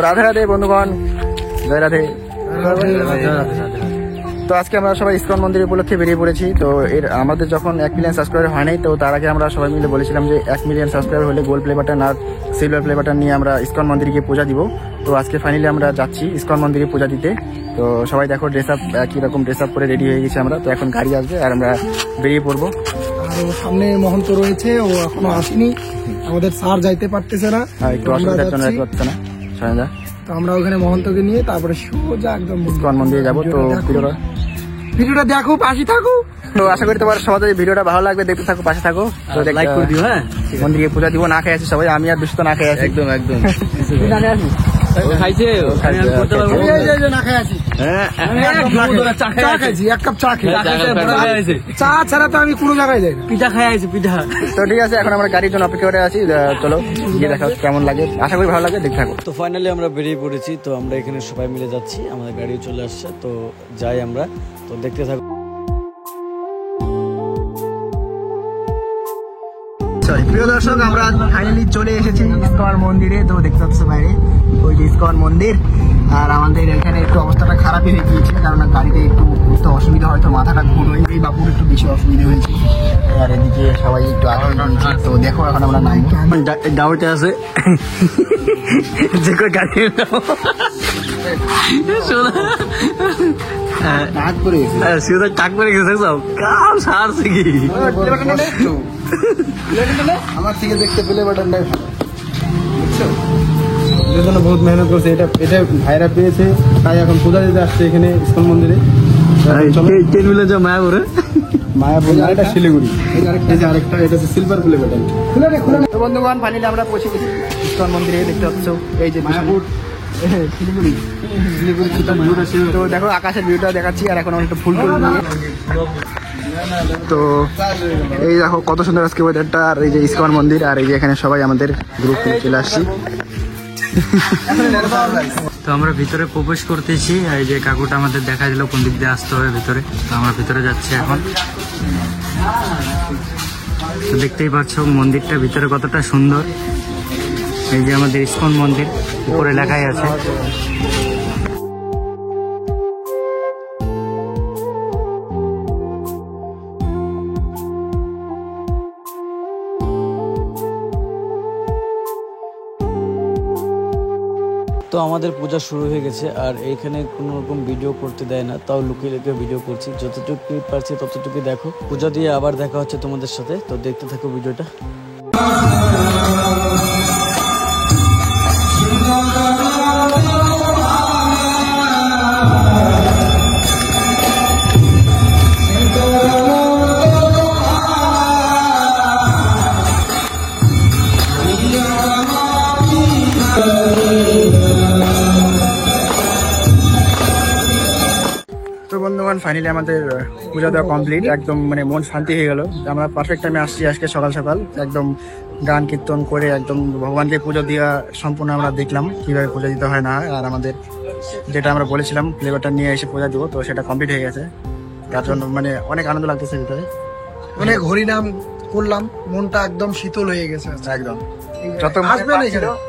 রাধে রাধে বন্ধুগণ, জয় রাধে। তো আজকে আমরা সবাই ইসকন মন্দির উপলক্ষে বেরিয়ে পড়েছি। তো আমাদের যখন 1 মিলিয়ন সাবস্ক্রাইবার হয় নাই, তো তার আগে আমরা সবাই মিলে বলেছিলাম যে 1 মিলিয়ন সাবস্ক্রাইবার হলে গোল্ড প্লে বাটন আর সিলভার প্লে বাটন নিয়ে আমরা ইসকন মন্দিরে গিয়ে পূজা দিব। তো আজকে ফাইনালি আমরা যাচ্ছি ইসকন মন্দিরে পূজা দিতে। তো সবাই দেখো ড্রেস আপ, একই রকম ড্রেস আপ করে রেডি হয়ে গেছি আমরা। তো এখন গাড়ি আসবে আর আমরা বেরিয়ে পড়বো। আর সামনে মহন্ত রয়েছে, ও এখনো আসেনি, আমাদের স্যার যাইতে পারতেছে না, একটু অসুবিধার জন্য যেতে পারছে না সঞ্জয়। তো আমরা ওখানে মহন্তকে নিয়ে তারপরে সোজা একদম ইসকন মন্দিরে যাবো। তো ভিডিওটা দেখো, পাশে থাকো। তো আশা করি তোমার সবাই ভিডিওটা ভালো লাগবে, দেখতে থাকো, পাশে থাকো। তো লাইক করে দিও। হ্যাঁ, মন্দিরে পূজা দিব, না খেয়ে আছি সবাই, আমি আর দুষ্ট না খেয়ে আছি। একদম একদম খাইছে না খেয়ে আছি, এক কাপ চা খেয়ে, চা ছাড়া তো আমি কোনো জায়গায় যাই না। পিঠা খাই আছি, পিঠা। তো ঠিক আছে, এখন আমরা গাড়ির জন্য অপেক্ষা করে আছি। চলো গিয়ে দেখা কেমন লাগে, আশা করি ভালো লাগে, দেখতে থাকো। তো ফাইনালি আমরা বেরিয়ে পড়েছি। তো আমরা এখানে সবাই মিলে যাচ্ছি, আমাদের গাড়িও চলে আসছে। তো যাই আমরা, তো দেখতে থাকো। প্রিয় দর্শক, আমরা ফাইনালি চলে এসেছি ইসকন মন্দিরে। তো দেখতে পাচ্ছ বাইরে ওই যে ইসকন মন্দির। আর আমাদের এখানে একটু অবস্থাটা খারাপই হয়ে গিয়েছে, কারণ গাড়িতে একটু অসুবিধা, হয়তো মাথাটা ঘুর হয়ে এই বাপুর একটু বেশি অসুবিধা হয়েছে। আর এদিকে সবাই একটু আগে নিয়েছে। তো দেখো এখন আমরা ডাউটে আছে যে কই গাড়ি আমার থেকে দেখতে পেলে বাটনটাই ভালো, বহুত মেহনত করছে। এটা ভাইরা পেয়েছে, তাই এখন পূজা দিতে আসছে এখানে ইসকন মন্দিরে। মায়াপুরে, মায়াপুর এটা শিলিগুড়ি, আরেকটা এটা হচ্ছে সিলভার প্লে বাটন। তো বন্ধুগণ, ফাইনালি আমরা পৌঁছে গেছি ইসকন মন্দিরে। দেখতে পাচ্ছ এই যে মায়াপুর শিলিগুড়ি। তো দেখো আকাশের ভিউটা দেখাচ্ছি। আর এখন আমরা একটু ফুল টুল নিয়ে, তো এই দেখো কত সুন্দর আজকে ওয়েদারটা। আর এই যে ইসকন মন্দির, আর এই যে এখানে সবাই আমাদের গ্রুপ নিয়ে চলে আসছি। তো আমরা ভিতরে প্রবেশ করতেছি। এই যে কাকুটা আমাদের দেখা দিল কোন দিক দিয়ে আসতে হবে ভিতরে। তো আমরা ভিতরে যাচ্ছি এখন। তো দেখতেই পাচ্ছ মন্দিরটা ভিতরে কতটা সুন্দর। এই যে আমাদের ইসকন মন্দির, উপরে লেখাই আছে। তো আমাদের পূজা শুরু হয়ে গেছে। আর এইখানে কোনো রকম ভিডিও করতে দেয় না, তাও লুকিয়ে লুকিয়ে ভিডিও করছি। যতটুকু পারছি ততটুকু দেখো। পূজা দিয়ে আবার দেখা হচ্ছে তোমাদের সাথে। তো দেখতে থাকো ভিডিওটা। তো বন্ধুগণ, ফাইনালি আমাদের পূজা দেওয়া কমপ্লিট। একদম মানে মন শান্তি হয়ে গেল। আমরা পারফেক্ট টাইমে আসছি আজকে সকাল সকাল, একদম গান কীর্তন করে একদম ভগবানকে পুজো দেওয়া সম্পূর্ণ আমরা দেখলাম কিভাবে পূজা দিতে হয় না হয়। আর আমাদের যেটা আমরা বলেছিলাম ফ্লেভারটা নিয়ে এসে পূজা দিব, তো সেটা কমপ্লিট হয়ে গেছে। তার জন্য মানে অনেক আনন্দ লাগতেছে ভিতরে। অনেক হরিনাম করলাম, মনটা একদম শীতল হয়ে গেছে। একদম যত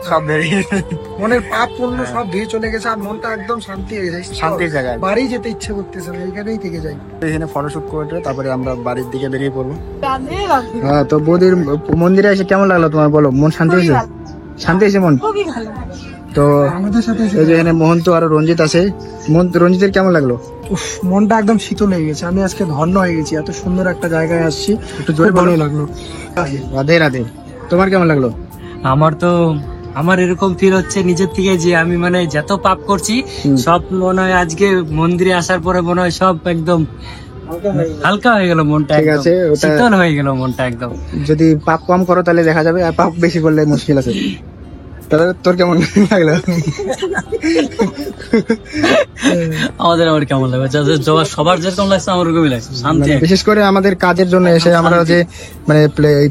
সব বেরিয়ে মনের পাপ পূর্ণ সব ধুয়ে চলে গেছে। আর মনটা একদম শান্তি হয়ে যায়, শান্তির জায়গায়। বাড়ি যেতে ইচ্ছে করতেছে না, এখানেই থেকে যাই। এখানে ফটোশুট করে তারপরে আমরা বাড়ির দিকে বেরিয়ে পড়বো। হ্যাঁ, তো বৌদির মন্দিরে এসে কেমন লাগলো তোমার, বলো? মন শান্তি হয়েছে? শান্তি হয়েছে মন? তো আমাদের সাথে এই যে এখানে মোহন্ত আর রঞ্জিত আছে। রঞ্জিতের কেমন লাগলো? মনটা একদম শীতল হয়ে গেছে। আমি আজকে ধন্য হয়ে গেছি, এত সুন্দর একটা জায়গায় আসছি। একটু জোরে ভালো লাগলো। রাধে রাধে। তোমার কেমন লাগলো? আমার এরকম ফিল হচ্ছে নিজের থেকে যে আমি মানে যত পাপ করছি সব মনে হয় আজকে মন্দিরে আসার পরে মনে হয় সব একদম হালকা হয়ে গেল মনটা। ঠিক আছে, শীতল হয়ে গেল মনটা একদম। যদি পাপ কম করো তাহলে দেখা যাবে, আর পাপ বেশি করলে মুশকিল আছে। তাহলে তোর কেমন লাগলো? আমাদের আবার কেমন লাগবে? সবার যেরকম লাগছে আমার ওরকমই লাগছে, শান্তি। বিশেষ করে আমাদের কাজের জন্য এসে আমরা যে মানে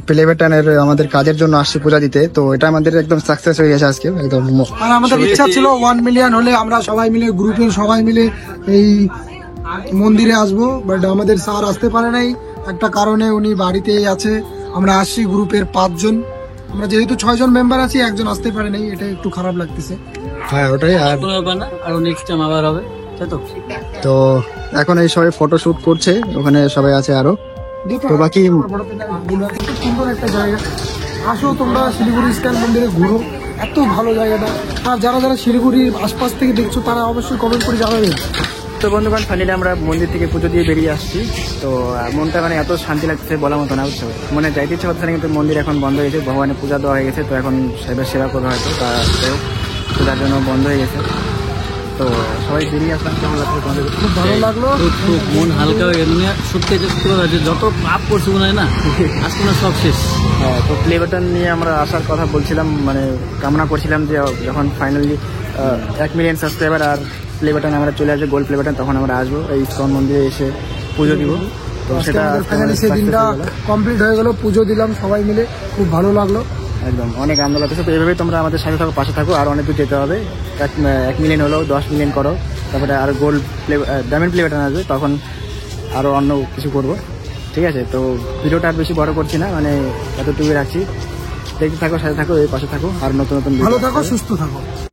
প্লে বাটনের আমাদের কাজের জন্য আসছি পূজা দিতে, তো এটা আমাদের একদম সাকসেস হয়ে গেছে আজকে একদম। আর আমাদের ইচ্ছা ছিল 1 মিলিয়ন হলে আমরা সবাই মিলে গ্রুপের সবাই মিলে এই মন্দিরে আসবো, বাট আমাদের স্যার আসতে পারে নাই একটা কারণে, উনি বাড়িতেই আছে। আমরা আসছি গ্রুপের 5 জন, আমরা যেহেতু 6 জন মেম্বার আছি, একজন আসতে পারে নাই, এটা একটু খারাপ লাগতেছে। হ্যাঁ ওটাই। আর আরো নেক্সট টাইম আবার হবে, তাই তো? তো এখন এই সবাই ফটো শুট করছে, ওখানে সবাই আছে আরো। তো বাকি খুব সুন্দর একটা জায়গা, আসো তোমরা শিলিগুড়ি ইস্কন মন্দিরে ঘুরো, এত ভালো জায়গাটা। আর যারা যারা শিলিগুড়ির আশপাশ থেকে দেখছো তারা অবশ্যই কমেন্ট করে জানাবেন। তো বন্ধুগণ ফাইনালি আমরা মন্দির থেকে পুজো দিয়ে বেরিয়ে আসছি। তো মনটা মানে এত শান্তি লাগছে বলার মতো না, বুঝছো? মনে যাইতে ইচ্ছে হচ্ছে না, কিন্তু মন্দির এখন বন্ধ হয়ে গেছে, ভগবানের পূজা দেওয়া হয়ে গেছে। তো এখন সেবা করবে হয়তো, তা পূজার জন্য বন্ধ হয়ে গেছে। তো সবাই বেরিয়ে আসলাম, কেমন লাগছে তোমাদের? খুব ভালো লাগলো, খুব মন হালকা হয়ে গেল। সত্যি যত পাপ করছি মনে হয় না, আজকে না সব শেষ। হ্যাঁ, তো প্লে বাটন নিয়ে আমরা আসার কথা বলছিলাম, মানে কামনা করছিলাম যে যখন ফাইনালি 1 মিলিয়ন সাবস্ক্রাইবার আর প্লে বাটন আমরা চলে আসবে, গোল্ড প্লে বাটন, তখন আমরা আসবো এই ইস্কন মন্দিরে এসে পুজো দিব। তো সেটা ফাইনালি সেই দিনটা কমপ্লিট হয়ে গেল, পুজো দিলাম সবাই মিলে, খুব ভালো লাগলো। একদম অনেক আনন্দ লাগতেছে। তো এইভাবেই তোমরা আমাদের সাথে থাকো, পাশে থাকো, আর অনেক দূর যেতে হবে। 1 মিলিয়ন হলেও 10 মিলিয়ন করো, তারপরে আর গোল্ড ডায়মন্ড প্লে বাটন আসবে, তখন আরও অন্য কিছু করবো। ঠিক আছে, তো ভিডিওটা আর বেশি বড় করছি না, মানে এতটুকুই রাখছি। দেখতে থাকো, সাথে থাকো, এই পাশে থাকো, আর নতুন নতুন ভালো থাকো, সুস্থ থাকো।